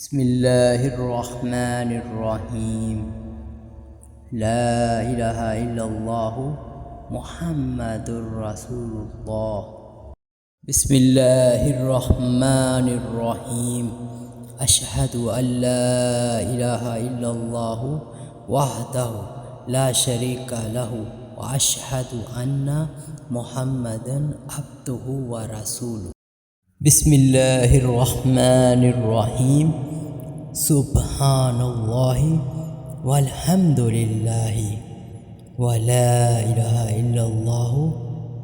بسم الله الرحمن الرحيم. لا إله إلا الله محمد رسول الله. بسم الله الرحمن الرحيم. أشهد أن لا إله إلا الله وحده لا شريك له وأشهد أن محمدا عبده ورسوله. بسم الله الرحمن الرحيم. سبحان الله والحمد لله ولا إله إلا الله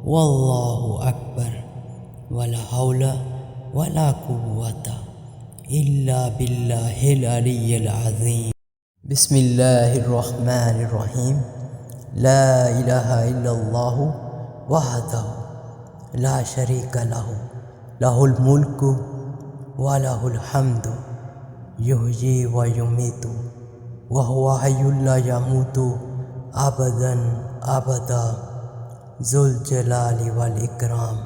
والله أكبر ولا حول ولا قوة إلا بالله العلي العظيم. بسم الله الرحمن الرحيم. لا إله إلا الله وحده لا شريك له له الملك وله الحمد يحيي ويميت وهو حي لا يموت أبدا أبدا ذو الجلال والإكرام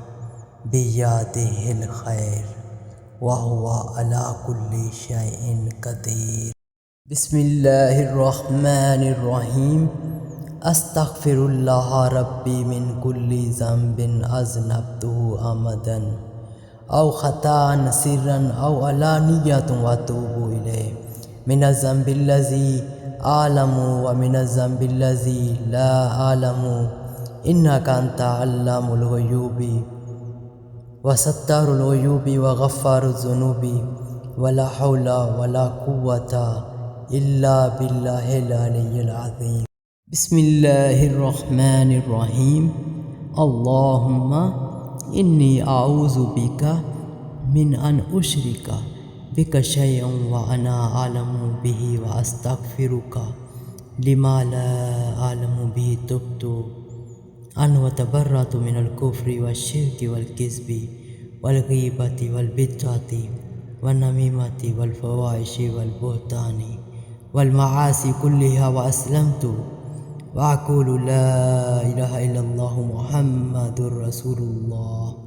بيده الخير وهو على كل شيء قدير. بسم الله الرحمن الرحيم. أستغفر الله ربي من كل ذنب أذنبته أمدا أو خطأ سرا أو علانية وأتوب إليه، من الذنب الذي أعلم ومن الذنب الذي لا أعلم، إنك أنت علام الغيوب وستار العيوب وغفار الذنوب، ولا حول ولا قوة إلا بالله العلي العظيم. بسم الله الرحمن الرحيم. اللهم إني أعوذ بك من أن أشرك بك شيئا وأنا أعلم به وأستغفرك لما لا أعلم به. تبت أن وتبرأت من الكفر والشرك والكذب والغيبة والبدعة والنميمة والفواحش والبهتان والمعاصي كلها، وأسلمت وأقول لا إله إلا الله محمد رسول الله.